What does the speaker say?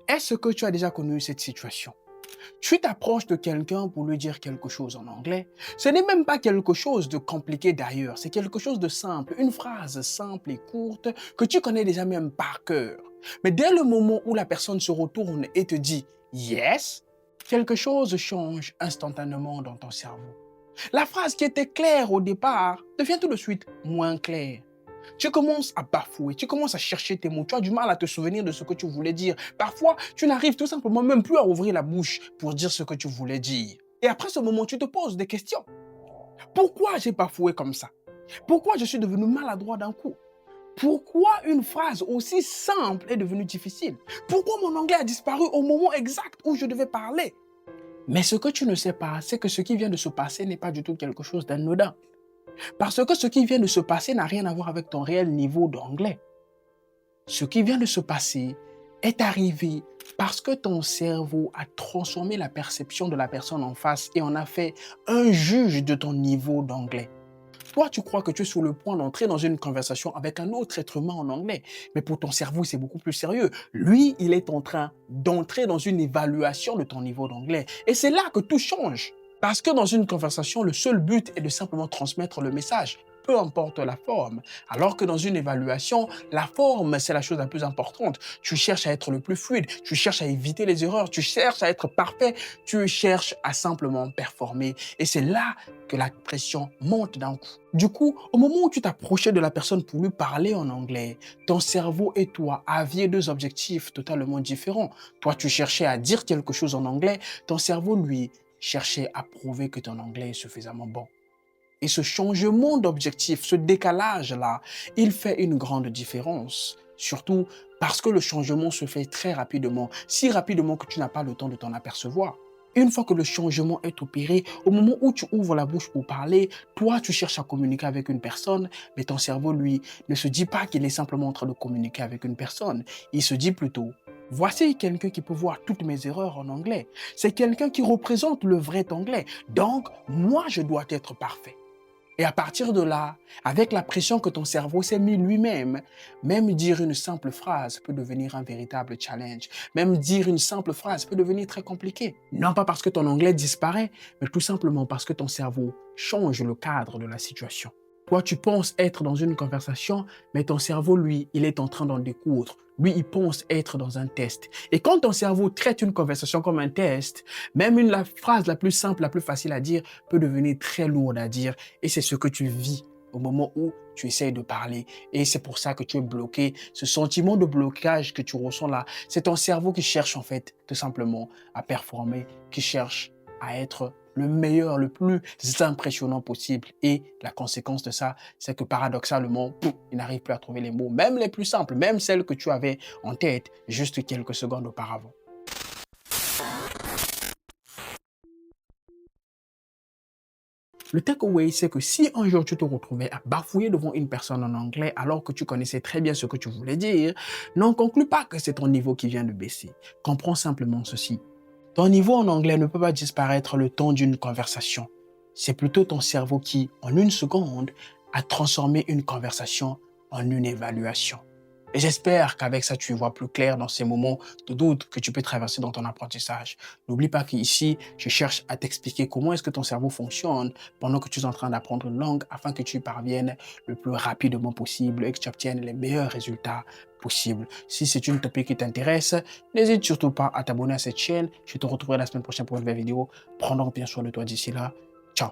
Est-ce que tu as déjà connu cette situation? Tu t'approches de quelqu'un pour lui dire quelque chose en anglais. Ce n'est même pas quelque chose de compliqué d'ailleurs, c'est quelque chose de simple, une phrase simple et courte que tu connais déjà même par cœur. Mais dès le moment où la personne se retourne et te dit yes, quelque chose change instantanément dans ton cerveau. La phrase qui était claire au départ devient tout de suite moins claire. Tu commences à bafouer, tu commences à chercher tes mots, tu as du mal à te souvenir de ce que tu voulais dire. Parfois, tu n'arrives tout simplement même plus à ouvrir la bouche pour dire ce que tu voulais dire. Et après ce moment, tu te poses des questions. Pourquoi j'ai bafoué comme ça? Pourquoi je suis devenu maladroit d'un coup? Pourquoi une phrase aussi simple est devenue difficile? Pourquoi mon anglais a disparu au moment exact où je devais parler? Mais ce que tu ne sais pas, c'est que ce qui vient de se passer n'est pas du tout quelque chose d'anodin. Parce que ce qui vient de se passer n'a rien à voir avec ton réel niveau d'anglais. Ce qui vient de se passer est arrivé parce que ton cerveau a transformé la perception de la personne en face et en a fait un juge de ton niveau d'anglais. Toi, tu crois que tu es sur le point d'entrer dans une conversation avec un autre être humain en anglais, mais pour ton cerveau, c'est beaucoup plus sérieux. Lui, il est en train d'entrer dans une évaluation de ton niveau d'anglais. Et c'est là que tout change. Parce que dans une conversation, le seul but est de simplement transmettre le message, peu importe la forme. Alors que dans une évaluation, la forme, c'est la chose la plus importante. Tu cherches à être le plus fluide, tu cherches à éviter les erreurs, tu cherches à être parfait, tu cherches à simplement performer. Et c'est là que la pression monte d'un coup. Du coup, au moment où tu t'approchais de la personne pour lui parler en anglais, ton cerveau et toi aviez deux objectifs totalement différents. Toi, tu cherchais à dire quelque chose en anglais, ton cerveau, lui, cherchait à prouver que ton anglais est suffisamment bon. Et ce changement d'objectif, ce décalage-là, il fait une grande différence. Surtout parce que le changement se fait très rapidement, si rapidement que tu n'as pas le temps de t'en apercevoir. Une fois que le changement est opéré, au moment où tu ouvres la bouche pour parler, toi, tu cherches à communiquer avec une personne, mais ton cerveau, lui, ne se dit pas qu'il est simplement en train de communiquer avec une personne. Il se dit plutôt, voici quelqu'un qui peut voir toutes mes erreurs en anglais. C'est quelqu'un qui représente le vrai anglais. Donc, moi, je dois être parfait. Et à partir de là, avec la pression que ton cerveau s'est mis lui-même, même dire une simple phrase peut devenir un véritable challenge. Même dire une simple phrase peut devenir très compliqué. Non pas parce que ton anglais disparaît, mais tout simplement parce que ton cerveau change le cadre de la situation. Toi, tu penses être dans une conversation, mais ton cerveau, lui, il est en train d'en découdre. Lui, il pense être dans un test. Et quand ton cerveau traite une conversation comme un test, même la phrase la plus simple, la plus facile à dire, peut devenir très lourde à dire. Et c'est ce que tu vis au moment où tu essayes de parler. Et c'est pour ça que tu es bloqué. Ce sentiment de blocage que tu ressens là, c'est ton cerveau qui cherche en fait tout simplement à performer, qui cherche à être le meilleur, le plus impressionnant possible. Et la conséquence de ça, c'est que paradoxalement, il n'arrive plus à trouver les mots, même les plus simples, même celles que tu avais en tête juste quelques secondes auparavant. Le takeaway, c'est que si un jour tu te retrouvais à bafouiller devant une personne en anglais alors que tu connaissais très bien ce que tu voulais dire, n'en conclus pas que c'est ton niveau qui vient de baisser. Comprends simplement ceci. Ton niveau en anglais ne peut pas disparaître le temps d'une conversation. C'est plutôt ton cerveau qui, en une seconde, a transformé une conversation en une évaluation. Et j'espère qu'avec ça, tu y vois plus clair dans ces moments de doute que tu peux traverser dans ton apprentissage. N'oublie pas qu'ici, je cherche à t'expliquer comment est-ce que ton cerveau fonctionne pendant que tu es en train d'apprendre une langue afin que tu y parviennes le plus rapidement possible et que tu obtiennes les meilleurs résultats possibles. Si c'est une topic qui t'intéresse, n'hésite surtout pas à t'abonner à cette chaîne. Je te retrouverai la semaine prochaine pour une nouvelle vidéo. Prends donc bien soin de toi d'ici là. Ciao.